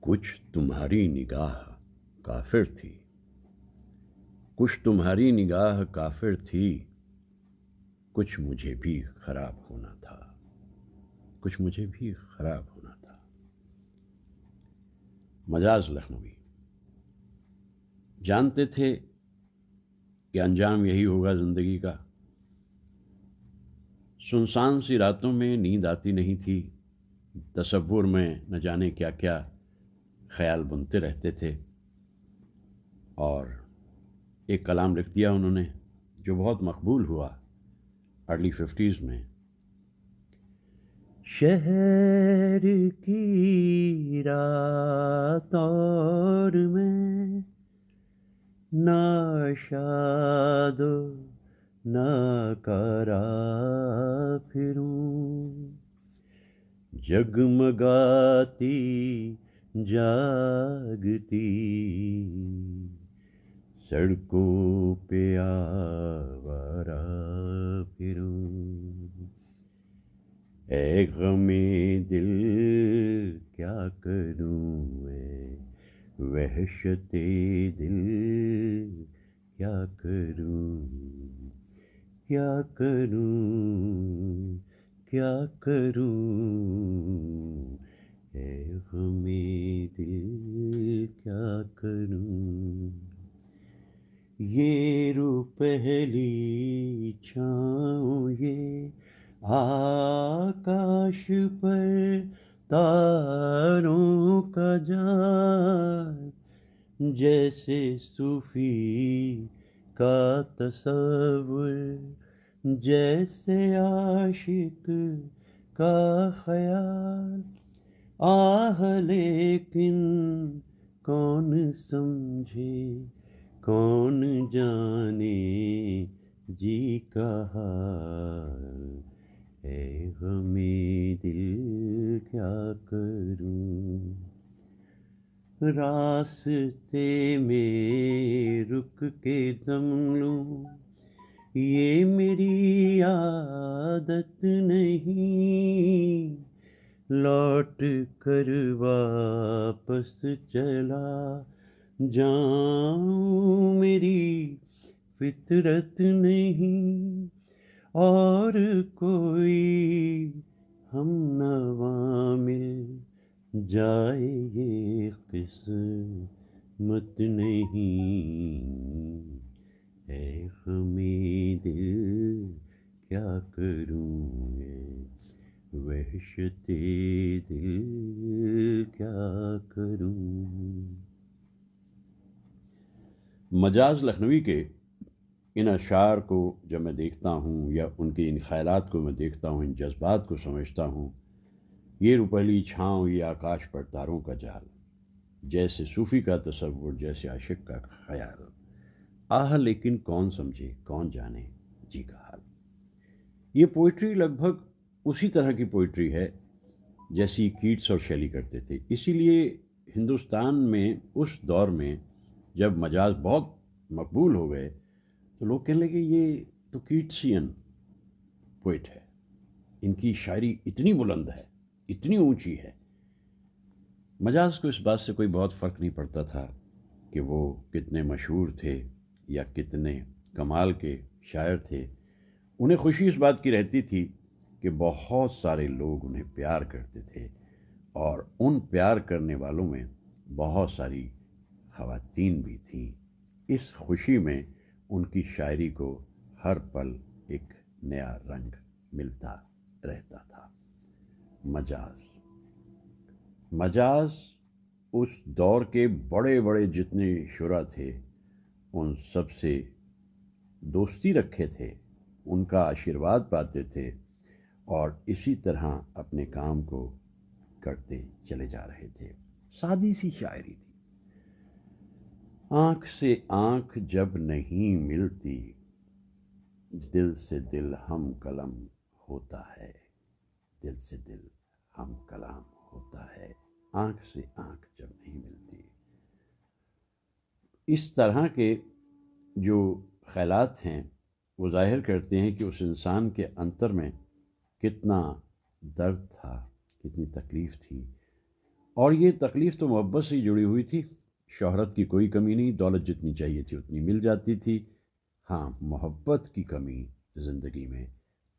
کچھ تمہاری نگاہ کافر تھی، کچھ تمہاری نگاہ کافر تھی، کچھ مجھے بھی خراب ہونا تھا، کچھ مجھے بھی خراب ہونا تھا۔ مجاز لکھنوی۔ جانتے تھے کہ انجام یہی ہوگا زندگی کا۔ سنسان سی راتوں میں نیند آتی نہیں تھی، تصور میں نہ جانے کیا کیا خیال بنتے رہتے تھے، اور ایک کلام لکھ دیا انہوں نے جو بہت مقبول ہوا ارلی 50s میں۔ شہر کی رات اور میں ناشاد و ناکارا پھروں، جگمگاتی جاگتی سڑکوں پہ آوارہ پھروں، اے غم دل کیا کروں، اے وحشت دل کیا کروں، کیا کروں، کیا کروں، اے غم دل کیا کروں۔ یہ رو پہلی چھاؤں یہ آکاش پر تاروں کا جال، جیسے صوفی کا تصور، جیسے عاشق کا خیال، آہ لیکن کون سمجھے کون جانے جی کا حال، اے غم دل کیا کروں۔ راستے میں رک کے دم لوں یہ میری عادت نہیں، لوٹ کر واپس چلا جاؤں میری فطرت نہیں، اور کوئی ہم نوا مل جائے یہ قسمت نہیں، اے غم دل کیا کروں، اے وحشت دل کیا کروں۔ مجاز لکھنوی کے ان اشعار کو جب میں دیکھتا ہوں یا ان کے ان خیالات کو میں دیکھتا ہوں، ان جذبات کو سمجھتا ہوں، یہ روپہلی چھاؤں یہ آکاش پر تاروں کا جال، جیسے صوفی کا تصور، جیسے عاشق کا خیال، آہ لیکن کون سمجھے کون جانے جی کا حال۔ یہ پوئٹری لگ بھگ اسی طرح کی پوئٹری ہے جیسی کیٹس اور شیلی کرتے تھے۔ اسی لیے ہندوستان میں اس دور میں جب مجاز بہت مقبول ہو گئے تو لوگ کہنے لگے یہ تو کیٹسین پوئٹ ہے، ان کی شاعری اتنی بلند ہے، اتنی اونچی ہے۔ مجاز کو اس بات سے کوئی بہت فرق نہیں پڑتا تھا کہ وہ کتنے مشہور تھے یا کتنے کمال کے شاعر تھے، انہیں خوشی اس بات کی رہتی تھی کہ بہت سارے لوگ انہیں پیار کرتے تھے، اور ان پیار کرنے والوں میں بہت ساری خواتین بھی تھیں۔ اس خوشی میں ان کی شاعری کو ہر پل ایک نیا رنگ ملتا رہتا تھا۔ مجاز اس دور کے بڑے بڑے جتنے شعراء تھے ان سب سے دوستی رکھے تھے، ان کا آشیرواد پاتے تھے، اور اسی طرح اپنے کام کو کرتے چلے جا رہے تھے۔ سادی سی شاعری تھی۔ آنکھ سے آنکھ جب نہیں ملتی، دل سے دل ہم کلام ہوتا ہے، دل سے دل ہم کلام ہوتا ہے، آنکھ سے آنکھ جب نہیں ملتی۔ اس طرح کے جو خیالات ہیں وہ ظاہر کرتے ہیں کہ اس انسان کے انتر میں کتنا درد تھا، کتنی تکلیف تھی، اور یہ تکلیف تو محبت سے ہی جڑی ہوئی تھی. شہرت کی کوئی کمی نہیں، دولت جتنی چاہیے تھی اتنی مل جاتی تھی. ہاں، محبت کی کمی زندگی میں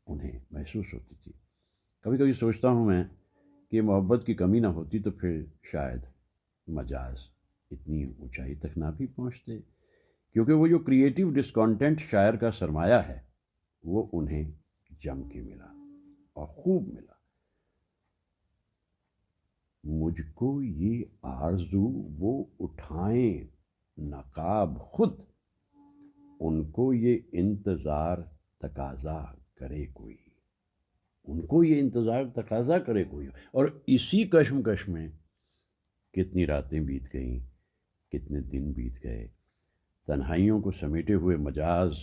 انہیں محسوس ہوتی تھی. کبھی کبھی سوچتا ہوں میں کہ محبت کی کمی نہ ہوتی تو پھر شاید مجاز اتنی اونچائی تک نہ بھی پہنچتے، کیونکہ وہ جو کریٹیو ڈسکانٹینٹ شاعر کا سرمایہ ہے وہ انہیں جم کے ملا اور خوب ملا. مجھ کو یہ آرزو وہ اٹھائیں نقاب خود، ان کو یہ انتظار تقاضا کرے کوئی، ان کو یہ انتظار تقاضا کرے کوئی. اور اسی کشمکش میں کتنی راتیں بیت گئیں، کتنے دن بیت گئے. تنہائیوں کو سمیٹے ہوئے مجاز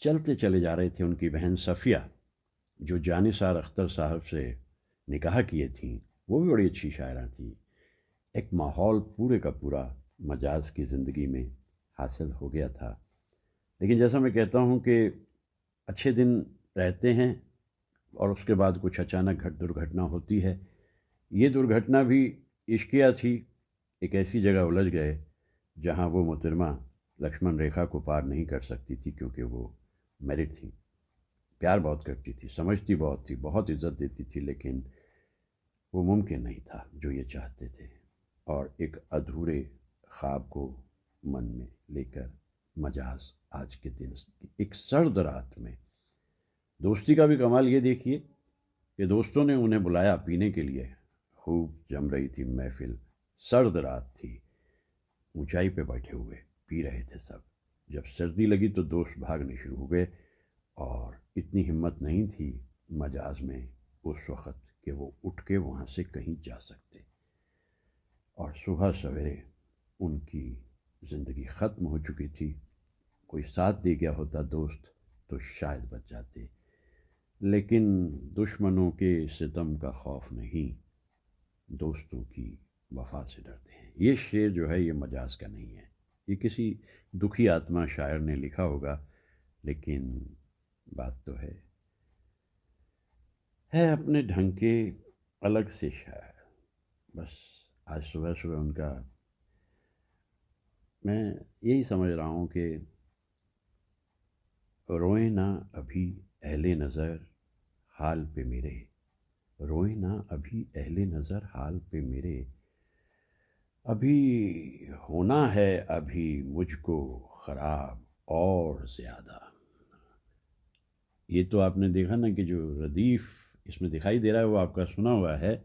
چلتے چلے جا رہے تھے. ان کی بہن صفیہ جو جانثار اختر صاحب سے نکاح کیے تھیں، وہ بھی بڑی اچھی شاعرہ تھی. ایک ماحول پورے کا پورا مجاز کی زندگی میں حاصل ہو گیا تھا. لیکن جیسا میں کہتا ہوں کہ اچھے دن رہتے ہیں اور اس کے بعد کچھ اچانک درگھٹنا ہوتی ہے. یہ درگھٹنا بھی عشقیہ تھی. ایک ایسی جگہ الجھ گئے جہاں وہ محترمہ لکشمن ریکھا کو پار نہیں کر سکتی تھی، کیونکہ وہ میرڈ تھی. پیار بہت کرتی تھی، سمجھتی بہت تھی، بہت عزت دیتی تھی، لیکن وہ ممکن نہیں تھا جو یہ چاہتے تھے. اور ایک ادھورے خواب کو من میں لے کر مجاز آج کے دن ایک سرد رات میں، دوستی کا بھی کمال یہ دیکھیے کہ دوستوں نے انہیں بلایا پینے کے لیے. خوب جم رہی تھی محفل، سرد رات تھی، اونچائی پہ بیٹھے ہوئے پی رہے تھے سب. جب سردی لگی تو دوست بھاگنے شروع ہو گئے، اور اتنی ہمت نہیں تھی مجاز میں اس وقت کہ وہ اٹھ کے وہاں سے کہیں جا سکتے. اور صبح سویرے ان کی زندگی ختم ہو چکی تھی. کوئی ساتھ دے گیا ہوتا دوست تو شاید بچ جاتے، لیکن دشمنوں کے ستم کا خوف نہیں، دوستوں کی وفا سے ڈرتے ہیں. یہ شعر جو ہے یہ مجاز کا نہیں ہے، یہ کسی دکھی آتما شاعر نے لکھا ہوگا، لیکن بات تو ہے اپنے ڈھنگ کے الگ سے شاعر. بس آج صبح صبح ان کا میں یہی سمجھ رہا ہوں کہ روئیں نہ ابھی اہل نظر حال پہ میرے، روئیں نہ ابھی اہل نظر حال پہ میرے، ابھی ہونا ہے ابھی مجھ کو خراب اور زیادہ. یہ تو آپ نے دیکھا نا کہ جو ردیف اس میں دکھائی دے رہا ہے وہ آپ کا سنا ہوا ہے،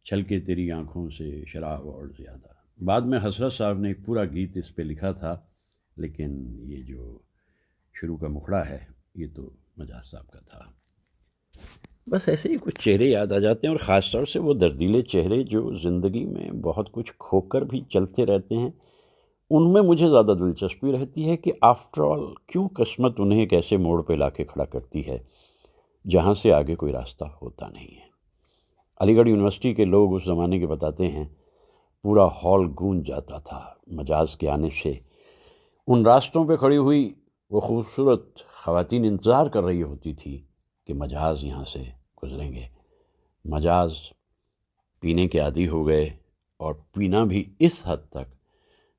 چھلکے تیری آنکھوں سے شراب اور زیادہ. بعد میں حسرت صاحب نے ایک پورا گیت اس پہ لکھا تھا، لیکن یہ جو شروع کا مکھڑا ہے یہ تو مجاز صاحب کا تھا. بس ایسے ہی کچھ چہرے یاد آ جاتے ہیں، اور خاص طور سے وہ دردیلے چہرے جو زندگی میں بہت کچھ کھو کر بھی چلتے رہتے ہیں. ان میں مجھے زیادہ دلچسپی رہتی ہے کہ آفٹر آل کیوں قسمت انہیں ایک ایسے موڑ پہ لا کے کھڑا کرتی ہے جہاں سے آگے کوئی راستہ ہوتا نہیں ہے. علی گڑھ یونیورسٹی کے لوگ اس زمانے کے بتاتے ہیں پورا ہال گونج جاتا تھا مجاز کے آنے سے. ان راستوں پہ کھڑی ہوئی وہ خوبصورت خواتین انتظار کر رہی ہوتی تھی کہ مجاز یہاں سے گزریں گے. مجاز پینے کے عادی ہو گئے، اور پینا بھی اس حد تک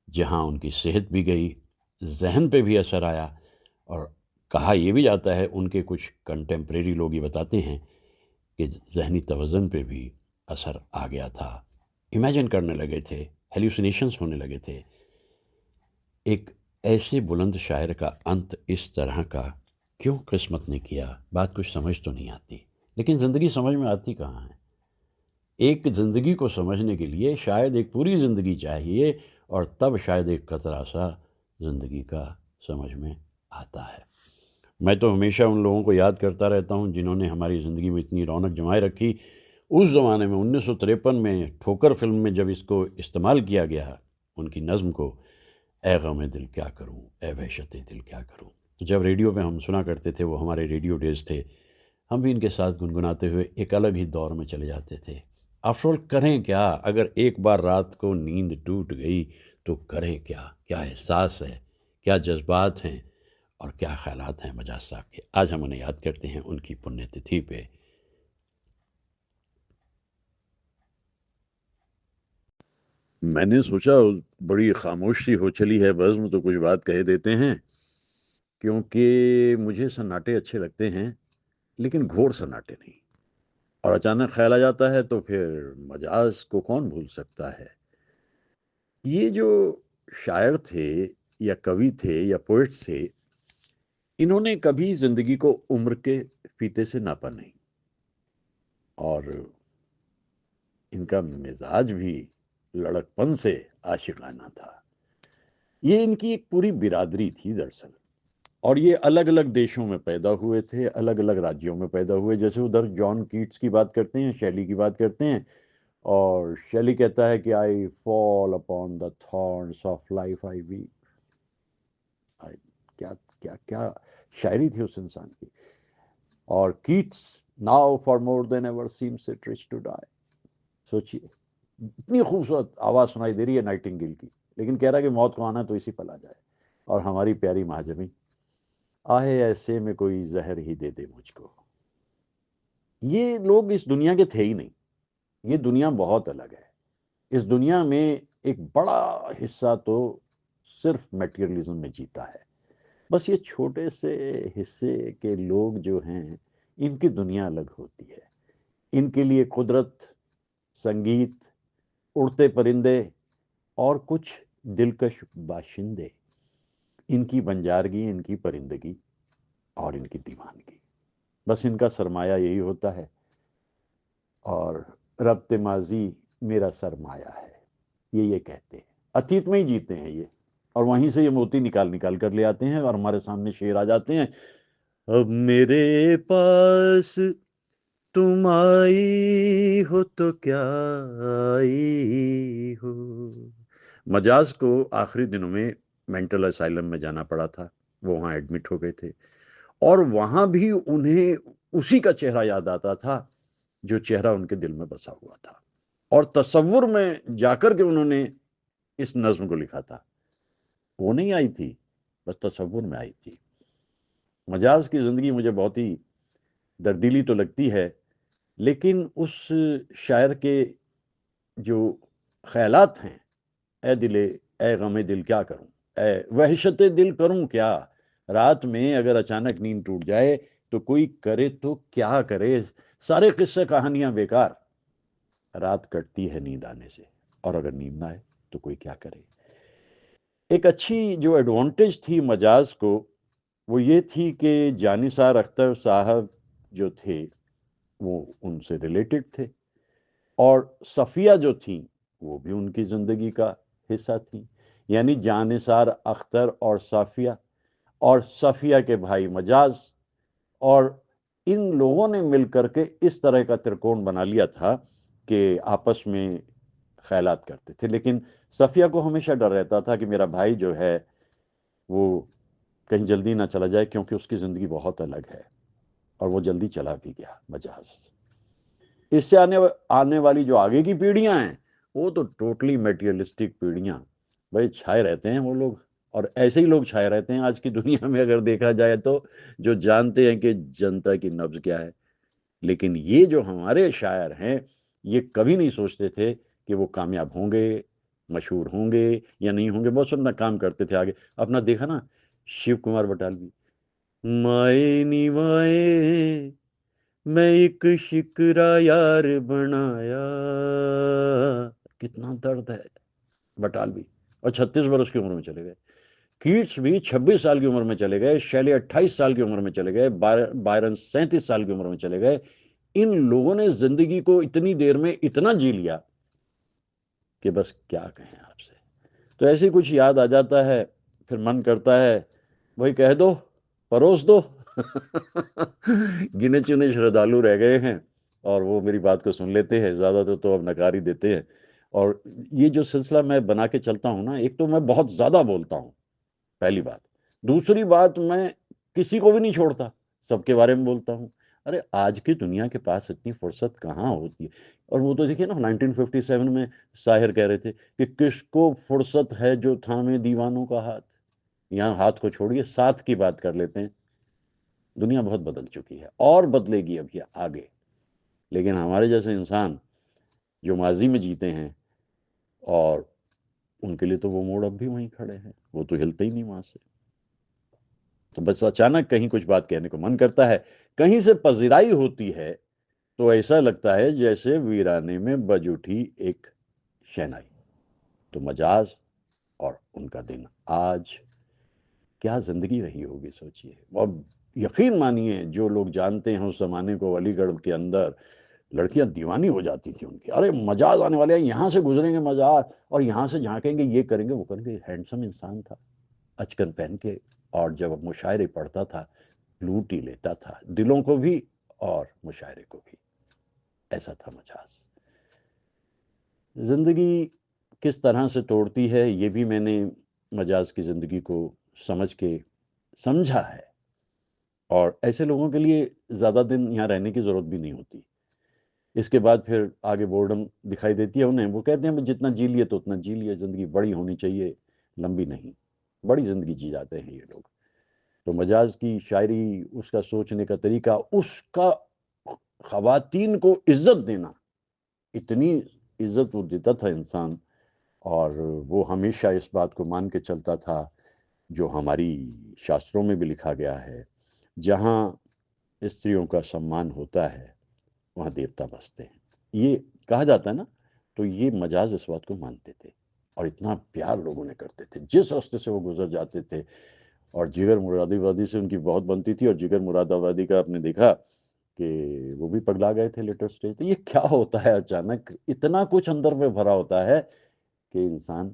جہاں ان کی صحت بھی گئی، ذہن پہ بھی اثر آیا. اور کہا یہ بھی جاتا ہے، ان کے کچھ کنٹمپریری لوگ یہ بتاتے ہیں کہ ذہنی توازن پہ بھی اثر آ گیا تھا. امیجن کرنے لگے تھے، ہیلوسینیشنز ہونے لگے تھے. ایک ایسے بلند شاعر کا انت اس طرح کا کیوں قسمت نے کیا؟ بات کچھ سمجھ تو نہیں آتی، لیکن زندگی سمجھ میں آتی کہاں ہے؟ ایک زندگی کو سمجھنے کے لیے شاید ایک پوری زندگی چاہیے، اور تب شاید ایک قطرہ سا زندگی کا سمجھ میں آتا ہے. میں تو ہمیشہ ان لوگوں کو یاد کرتا رہتا ہوں جنہوں نے ہماری زندگی میں اتنی رونق جمائے رکھی. اس زمانے میں 1953 میں ٹھوکر فلم میں جب اس کو استعمال کیا گیا، ان کی نظم کو، اے غم دل کیا کروں، اے وحشت دل کیا کروں، تو جب ریڈیو پہ ہم سنا کرتے تھے، وہ ہمارے ریڈیو ڈیز تھے، ہم بھی ان کے ساتھ گنگناتے ہوئے ایک الگ ہی دور میں چلے جاتے تھے. آفٹر آل کریں کیا؟ اگر ایک بار رات کو نیند ٹوٹ گئی تو کریں کیا؟ کیا احساس ہے، کیا جذبات ہیں، اور کیا خیالات ہیں مجاز صاحب کے. آج ہم انہیں یاد کرتے ہیں ان کی پنیہ تتھی پہ. میں نے سوچا بڑی خاموشی ہو چلی ہے بزم، تو کچھ بات کہہ دیتے ہیں، کیونکہ مجھے سناٹے اچھے لگتے ہیں لیکن گھوڑ سناٹے نہیں۔ اور اچانک خیال آ جاتا ہے تو پھر مجاز کو کون بھول سکتا ہے۔ یہ جو شاعر تھے یا کوی تھے یا پوئٹ تھے، انہوں نے کبھی زندگی کو عمر کے فیتے سے ناپا نہیں، اور ان کا مزاج بھی لڑکپن سے عاشقانہ تھا۔ یہ ان کی ایک پوری برادری تھی دراصل، اور یہ الگ الگ دیشوں میں پیدا ہوئے تھے، الگ الگ راجیوں میں پیدا ہوئے۔ جیسے ادھر جان کیٹس کی بات کرتے ہیں، شیلی کی بات کرتے ہیں، اور شیلی کہتا ہے کہ I fall upon the thorns of life I we. کیا کیا کیا شاعری تھی اس انسان کی۔ اور Keats, now far more than ever seems it rich to die. سوچیے، اتنی خوبصورت آواز سنائی دے رہی ہے نائٹنگیل کی، لیکن کہہ رہا ہے کہ موت کو آنا تو اسی پل آ جائے۔ اور ہماری پیاری مہاجبی، آہے ایسے میں کوئی زہر ہی دے دے مجھ کو۔ یہ لوگ اس دنیا کے تھے ہی نہیں، یہ دنیا بہت الگ ہے۔ اس دنیا میں ایک بڑا حصہ تو صرف میٹیریلزم میں جیتا ہے۔ بس یہ چھوٹے سے حصے کے لوگ جو ہیں، ان کی دنیا الگ ہوتی ہے۔ ان کے لیے قدرت، سنگیت، اڑتے پرندے اور کچھ دلکش باشندے، ان کی بنجارگی، ان کی پرندگی اور ان کی دیوانگی، بس ان کا سرمایہ یہی ہوتا ہے۔ اور ربط ماضی میرا سرمایہ ہے، یہ کہتے ہیں، اتیت میں ہی جیتے ہیں یہ، اور وہیں سے یہ موتی نکال نکال کر لے آتے ہیں اور ہمارے سامنے شعر آ جاتے ہیں۔ اب میرے پاس تم آئی ہو تو کیا آئی ہو۔ مجاز کو آخری دنوں میں مینٹل اسائلم میں جانا پڑا تھا، وہ وہاں ایڈمٹ ہو گئے تھے، اور وہاں بھی انہیں اسی کا چہرہ یاد آتا تھا جو چہرہ ان کے دل میں بسا ہوا تھا، اور تصور میں جا کر کے انہوں نے اس نظم کو لکھا تھا۔ وہ نہیں آئی تھی، بس تصور میں آئی تھی۔ مجاز کی زندگی مجھے بہت ہی دردیلی تو لگتی ہے، لیکن اس شاعر کے جو خیالات ہیں، اے دلے، اے غم دل کیا کروں، اے وحشت دل کروں کیا۔ رات میں اگر اچانک نیند ٹوٹ جائے تو کوئی کرے تو کیا کرے، سارے قصے کہانیاں بیکار، رات کٹتی ہے نیند آنے سے، اور اگر نیند نہ آئے تو کوئی کیا کرے۔ ایک اچھی جو ایڈوانٹیج تھی مجاز کو، وہ یہ تھی کہ جانثار اختر صاحب جو تھے وہ ان سے ریلیٹڈ تھے، اور صفیہ جو تھیں وہ بھی ان کی زندگی کا حصہ تھیں، یعنی جانثار اختر اور صافیہ، اور صفیہ کے بھائی مجاز، اور ان لوگوں نے مل کر کے اس طرح کا ترکون بنا لیا تھا کہ آپس میں خیالات کرتے تھے۔ لیکن صفیہ کو ہمیشہ ڈر رہتا تھا کہ میرا بھائی جو ہے وہ کہیں جلدی نہ چلا جائے، کیونکہ اس کی زندگی بہت الگ ہے، اور وہ جلدی چلا بھی گیا مجاز۔ اس سے آنے والی جو آگے کی پیڑھیاں ہیں، وہ تو ٹوٹلی میٹیریلسٹک پیڑھیاں، بھائی چھائے رہتے ہیں وہ لوگ، اور ایسے ہی لوگ چھائے رہتے ہیں آج کی دنیا میں اگر دیکھا جائے تو، جو جانتے ہیں کہ جنتا کی نبض کیا ہے۔ لیکن یہ جو ہمارے شاعر ہیں، یہ کبھی نہیں سوچتے تھے کہ وہ کامیاب ہوں گے، مشہور ہوں گے یا نہیں ہوں گے، بہت اپنا کام کرتے تھے آگے۔ اپنا دیکھا نا شیو کمار بٹالوی، مائے نی مائے میں ایک شکرا یار بنایا، کتنا درد ہے بٹالوی، اور 36 برس کی عمر میں چلے گئے۔ کیٹس بھی 26 سال کی عمر میں چلے گئے، شیلی 28 سال کی عمر میں چلے گئے، بائرن 37 سال کی عمر میں چلے گئے۔ ان لوگوں نے زندگی کو اتنی دیر میں اتنا جی لیا کہ بس کیا کہیں آپ سے۔ تو ایسے کچھ یاد آ جاتا ہے، پھر من کرتا ہے وہی کہہ دو، پروس دو۔ گنے چنے شردالو رہ گئے ہیں، اور وہ میری بات کو سن لیتے ہیں، زیادہ تو اب نکار ہی دیتے ہیں۔ اور یہ جو سلسلہ میں بنا کے چلتا ہوں نا، ایک تو میں بہت زیادہ بولتا ہوں، پہلی بات۔ دوسری بات، میں کسی کو بھی نہیں چھوڑتا، سب کے بارے میں بولتا ہوں۔ ارے آج کی دنیا کے پاس اتنی فرصت کہاں ہوتی ہے؟ اور وہ تو دیکھیے نا، 1957 میں شاعر کہہ رہے تھے کہ کس کو فرصت ہے جو تھامے دیوانوں کا ہاتھ۔ یہاں ہاتھ کو چھوڑیے، ساتھ کی بات کر لیتے ہیں۔ دنیا بہت بدل چکی ہے، اور بدلے گی ابھی آگے، لیکن ہمارے جیسے انسان جو ماضی میں جیتے ہیں اور ان کے لیے تو وہ موڑ اب بھی وہیں کھڑے ہیں، وہ تو ہلتے ہی نہیں وہاں سے۔ تو بس اچانک کہیں کچھ بات کہنے کو من کرتا ہے، کہیں سے پذیرائی ہوتی ہے تو ایسا لگتا ہے جیسے ویرانے میں بج اٹھی ایک شہنائی۔ تو مجاز اور ان کا دن آج کیا زندگی رہی ہوگی سوچئے۔ اب یقین مانیے جو لوگ جانتے ہیں اس زمانے کو، علی گڑھ کے اندر لڑکیاں دیوانی ہو جاتی تھیں ان کی، ارے مجاز آنے والے ہیں، یہاں سے گزریں گے مجاز، اور یہاں سے جھانکیں گے، یہ کریں گے وہ کریں گے۔ ہینڈسم انسان تھا، اچکن پہن کے، اور جب مشاعرے پڑھتا تھا لوٹ ہی لیتا تھا دلوں کو بھی اور مشاعرے کو بھی۔ ایسا تھا مجاز۔ زندگی کس طرح سے توڑتی ہے یہ بھی میں نے مجاز کی زندگی کو سمجھ کے سمجھا ہے، اور ایسے لوگوں کے لیے زیادہ دن یہاں رہنے کی ضرورت بھی نہیں ہوتی۔ اس کے بعد پھر آگے بورڈم دکھائی دیتی ہے انہیں، وہ کہتے ہیں جتنا جی لیے تو اتنا جی لیے، زندگی بڑی ہونی چاہیے، لمبی نہیں۔ بڑی زندگی جی جاتے ہیں یہ لوگ۔ تو مجاز کی شاعری، اس کا سوچنے کا طریقہ، اس کا خواتین کو عزت دینا، اتنی عزت وہ دیتا تھا انسان، اور وہ ہمیشہ اس بات کو مان کے چلتا تھا جو ہماری شاستروں میں بھی لکھا گیا ہے، جہاں استریوں کا سمان ہوتا ہے وہاں دیوتا بستے ہیں، یہ کہا جاتا ہے نا۔ تو یہ مجاز اس بات کو مانتے تھے، اور اتنا پیار لوگوں نے کرتے تھے جس راستے سے وہ گزر جاتے تھے۔ اور جگر مراد آبادی سے ان کی بہت بنتی تھی، اور جگر مراد آبادی کا آپ نے دیکھا کہ وہ بھی پگلا گئے تھے لیٹر سٹیج۔ تو یہ کیا ہوتا ہے اچانک، اتنا کچھ اندر میں بھرا ہوتا ہے کہ انسان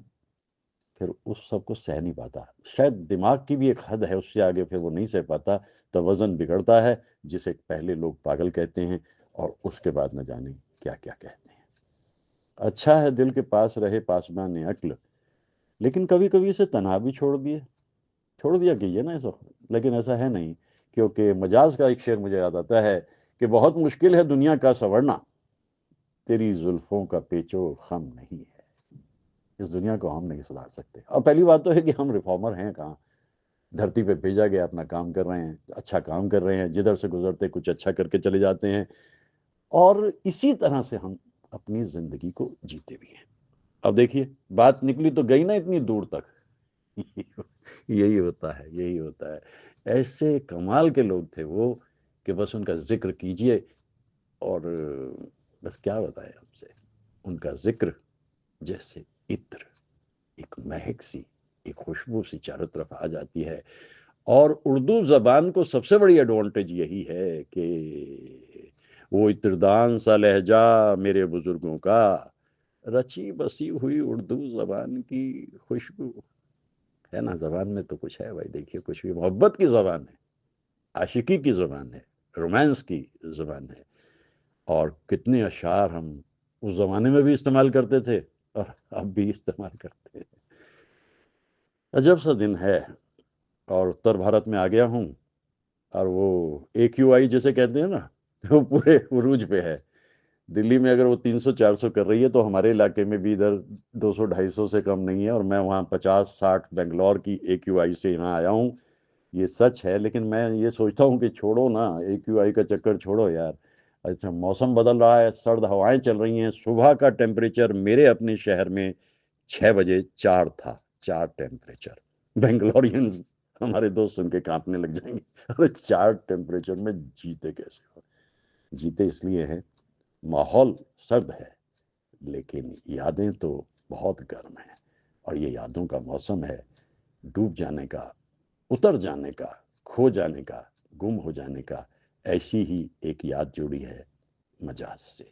پھر اس سب کو سہ نہیں پاتا۔ شاید دماغ کی بھی ایک حد ہے، اس سے آگے پھر وہ نہیں سہ پاتا، توازن بگڑتا ہے، جسے پہلے لوگ پاگل کہتے ہیں اور اس کے بعد نہ جانے کیا کیا کہتے ہیں۔ اچھا ہے دل کے پاس رہے پاسبان عقل، لیکن کبھی کبھی اسے تنہا بھی چھوڑ دیا کیجیے نا اس وقت، لیکن ایسا ہے نہیں، کیونکہ مجاز کا ایک شعر مجھے یاد آتا ہے کہ بہت مشکل ہے دنیا کا سنورنا، تیری زلفوں کا پیچو خم نہیں ہے۔ اس دنیا کو ہم نہیں سدھار سکتے، اور پہلی بات تو ہے کہ ہم ریفارمر ہیں کہاں، دھرتی پہ بھیجا گیا، اپنا کام کر رہے ہیں، اچھا کام کر رہے ہیں، جدھر سے گزرتے کچھ اچھا کر کے چلے جاتے ہیں، اور اسی طرح سے ہم اپنی زندگی کو جیتے بھی ہیں۔ اب دیکھیے بات نکلی تو گئی نا اتنی دور تک۔ یہی ہوتا ہے، یہی ہوتا ہے۔ ایسے کمال کے لوگ تھے وہ کہ بس ان کا ذکر کیجئے، اور بس کیا بتائیں ہم سے، ان کا ذکر جیسے عطر، ایک مہک سی، ایک خوشبو سی چاروں طرف آ جاتی ہے۔ اور اردو زبان کو سب سے بڑی ایڈوانٹیج یہی ہے کہ وہ عطردان سا لہجہ میرے بزرگوں کا، رچی بسی ہوئی اردو زبان کی خوشبو ہے نا۔ زبان میں تو کچھ ہے بھائی، دیکھیے کچھ بھی، محبت کی زبان ہے، عاشقی کی زبان ہے، رومانس کی زبان ہے، اور کتنے اشعار ہم اس زمانے میں بھی استعمال کرتے تھے اور اب بھی استعمال کرتے ہیں۔ عجب سا دن ہے، اور اتر بھارت میں آ گیا ہوں، اور وہ اے کیو آئی جسے کہتے ہیں نا، وہ پورے عروج پہ ہے۔ دلی میں اگر وہ 300 400 کر رہی ہے تو ہمارے علاقے میں بھی ادھر 200 250 سے کم نہیں ہے، اور میں وہاں 50 60 بنگلور کی اے کیو آئی سے یہاں آیا ہوں۔ یہ سچ ہے، لیکن میں یہ سوچتا ہوں کہ چھوڑو نا اے کیو آئی کا چکر، چھوڑو یار۔ اچھا موسم بدل رہا ہے، سرد ہوائیں چل رہی ہیں، صبح کا ٹیمپریچر میرے اپنے شہر میں 6 بجے 4 تھا، 4 ٹیمپریچر۔ بنگلورینز ہمارے دوست سن کے کانپنے لگ جائیں گے، ارے 4 ٹیمپریچر میں جیتے کیسے ہو؟ جیتے اس لیے ہیں، ماحول سرد ہے لیکن یادیں تو بہت گرم ہیں، اور یہ یادوں کا موسم ہے، ڈوب جانے کا، اتر جانے کا، کھو جانے کا، گم ہو جانے کا۔ ایسی ہی ایک یاد جڑی ہے مجاز سے۔